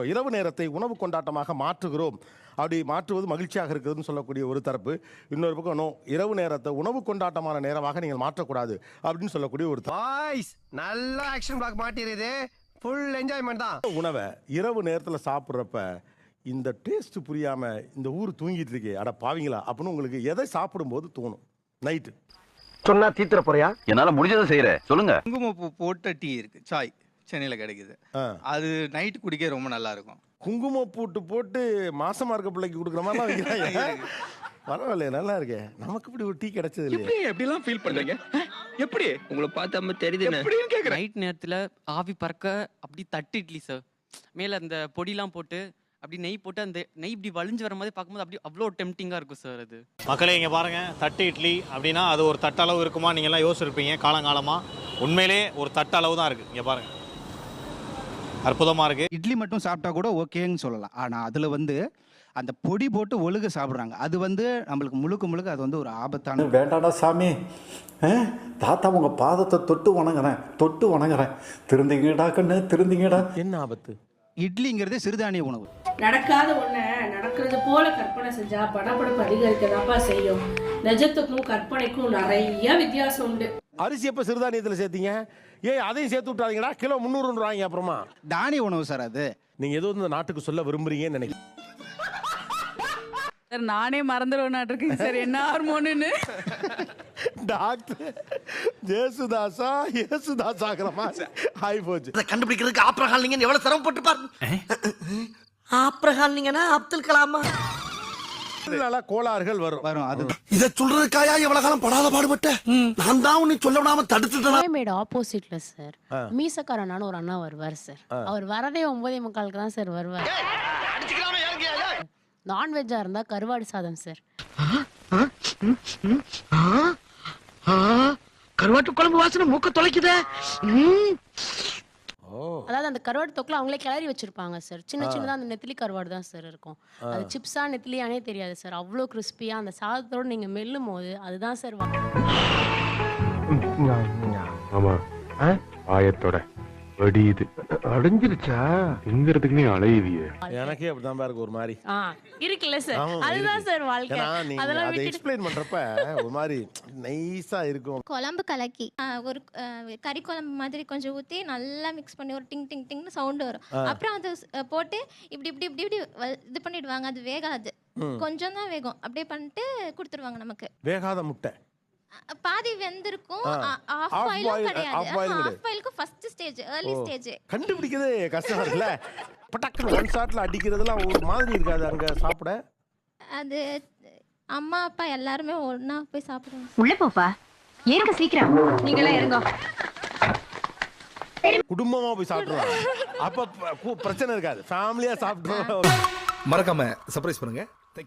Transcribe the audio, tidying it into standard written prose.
இரவு நேரத்தை உணவு கொண்டாட்டமாக மாற்றுகிறோம், அப்படி மாற்றுவது மகிழ்ச்சியாக இருக்குதுன்னு சொல்லக்கூடிய ஒரு தரப்பு. இன்னொரு பக்கம் இரவு நேரத்தை உணவு கொண்டாட்டமான நேரமாக நீங்கள் மாற்றக்கூடாது அப்படின்னு சொல்லக்கூடிய ஒரு நல்ல ஆக்ஷன் பிளாக் மாட்டிருது. ஃபுல் என்ஜாய்மெண்ட் தான். உணவை இரவு நேரத்தில் சாப்பிட்றப்ப இந்த டேஸ்ட் புரியாம இந்த ஊர் தூங்கிட்டு இருக்கே அட பாவீங்களா அப்படின்னு உங்களுக்கு எதை சாப்பிடும்போது தோணும்? நைட்டு சொன்னா தீத்துற போறியா? என்னால முடிஞ்சதை செய்யறேன், சொல்லுங்க. குங்குமப்பூ போட்ட டீ இருக்கு, சாய், சென்னையில கிடைக்குது. அது நைட் குடிக்க ரொம்ப நல்லா இருக்கும். குங்குமப்பூட்டு போட்டு மாசமா இருக்க பிள்ளைக்கு கொடுக்குற மாதிரிலாம் வைக்கிறாங்க. பரவாயில்ல, நல்லா இருக்கே. நமக்கு இப்படி ஒரு டீ கிடைச்சது இல்லையா? எப்படி எல்லாம் ஃபீல் பண்றீங்க? எப்படி உங்களை பார்த்தா தெரியுது. நைட் நேரத்துல ஆவி பறக்க அப்படி தட்டு இட்லி சார், மேல அந்த பொடிலாம் போட்டு அப்படி நெய் போட்டு அந்த நெய் இப்படி வழிஞ்சு வர மாதிரி பார்க்கும்போது அப்படி அவ்வளோ டெம்டிங்காக இருக்கும் சார். அது மக்களே இங்கே பாருங்கள், தட்டு இட்லி அப்படின்னா அது ஒரு தட்டளவு இருக்குமா நீங்கள்லாம் யோசிச்சிருப்பீங்க காலங்காலமாக. உண்மையிலே ஒரு தட்டளவு தான் இருக்குது. இங்கே பாருங்கள், அற்புதமாக இருக்குது. இட்லி மட்டும் சாப்பிட்டா கூட ஓகேன்னு சொல்லலாம். ஆனால் அதில் அந்த பொடி போட்டு ஒழுக சாப்பிட்றாங்க. அது நம்மளுக்கு முழுக்க அது ஒரு ஆபத்தான. வேண்டாடா சாமி, தாத்தா உங்க பாதத்தை தொட்டு வணங்குறேன். திருந்திங்கடா கண்ணு, திருந்திங்கடா. என்ன ஆபத்து? இட்லிங்கிறதே சிறுதானிய உணவு. நடக்காத ஒண்ண நடக்கிறது போல கற்பனை செஞ்சா படப்படப்பு அதிகரிக்கதாப்பா செய்யும். நிஜத்துக்கும் கற்பனைக்கும் நிறைய வித்தியாசம் உண்டு. அரிசி எப்ப சிறுதானியத்தில் சேர்த்தீங்க? அதையும் சேர்த்து விட்டாதீங்கடா, கிலோ 300 ரூபாய்ங்க. அப்புறமா தானிய உணவு சார் அது. நீங்க ஏதோ இந்த நாட்டுக்கு சொல்ல விரும்புறீங்கன்னு நினைக்கிறேன். நானே மறந்துடுவேன் சார் என்ன ஹார்மோன்னு. டாக்டர் ஜேசுதாசாகிறமா ஆகி போச்சு. கண்டுபிடிக்கிறதுக்கு ஆப்ரஹால் நீங்க எவ்வளவு சிரமப்பட்டு பாருங்க. ஆப்ரஹால் நீங்கன்னா அப்துல் கலாமா. கோளாறுகள் வரும். அது இத சொல்றதுக்காயா எவ்வளவு காலம் படாத பாடுபட்ட? நான் தான் உன்னை சொல்ல விடாம தடுத்துட்டேன். ஆப்போசிட்ல சார் மீசக்காரனான ஒரு அண்ணா வருவார் சார். அவர் வரதே 9:45 தான் சார் வருவார். நான்வெஜ்ஜா இருந்தா கருவாடு சாதம் சார். கருவாட்டு குழம்பு வாசனை மூக்க தொலைக்குதே. அதாவது அந்த கருவாடு தொக்குல அவங்களே கிளறி வச்சிருப்பாங்க சார். சின்னதா அந்த நெத்திலி கருவாடு தான் சார் இருக்கும். அது சிப்ஸா நெத்திலியானே தெரியாது சார். அவ்வளோ கிறிஸ்பியா அந்த சாதத்தோட நீங்க மெல்லும் போது அதுதான் சார். ஆமா, ஆயத்தோட அடியுது. அடைஞ்சிருச்சா? எங்கிறதுக்கு நீ அலையுதியே. எனக்கே அப்படிதான் பாருங்க ஒரு மாதிரி இருக்குல்ல சார். அதுதான் சார் வாழ்க்கை. அதெல்லாம் அதை எக்ஸ்பிளைன் பண்றப்ப ஒரு மாதிரி நைஸா இருக்கும். குழம்பு கலக்கி ஒரு கறி குழம்பு மாதிரி கொஞ்சம் ஊற்றி நல்லா மிக்ஸ் பண்ணி ஒரு டிங் டிங் டிங்னு சவுண்டு வரும். அப்புறம் அது போட்டு இப்படி இப்படி இப்படி இப்படி இது பண்ணிடுவாங்க. அது வேகாது, கொஞ்சம் தான் வேகும். அப்படியே பண்ணிட்டு கொடுத்துருவாங்க நமக்கு. வேகாத முட்டை பாதி வெந்திருக்கும். ஆஃப் பாயிலும் கிடையாது. ஆஃப் பாயிலுக்கு ஃபர்ஸ்ட் ஸ்டேஜ், early ஸ்டேஜ். கண்டுபிடிக்கிறது கஷ்டம் இருக்குல்ல. பட்டக்கு ஒன் ஷாட்ல அடிக்கிறதுலாம் ஒரு மாதிரி இருக்காது அங்க சாப்பிட. அது அம்மா அப்பா எல்லாரும் ஒண்ணா போய் சாப்பிடுவாங்க. உள்ள போப்பா, ஏறுங்க சீக்கிரம். நீங்க எல்லாம் இறங்க. குடும்பமா போய் சாப்பிடுவாங்க. அப்ப பிரச்சனை இருக்காது, ஃபேமிலியா சாப்பிடுவாங்க. மறக்காம சர்ப்ரைஸ் பண்ணுங்க.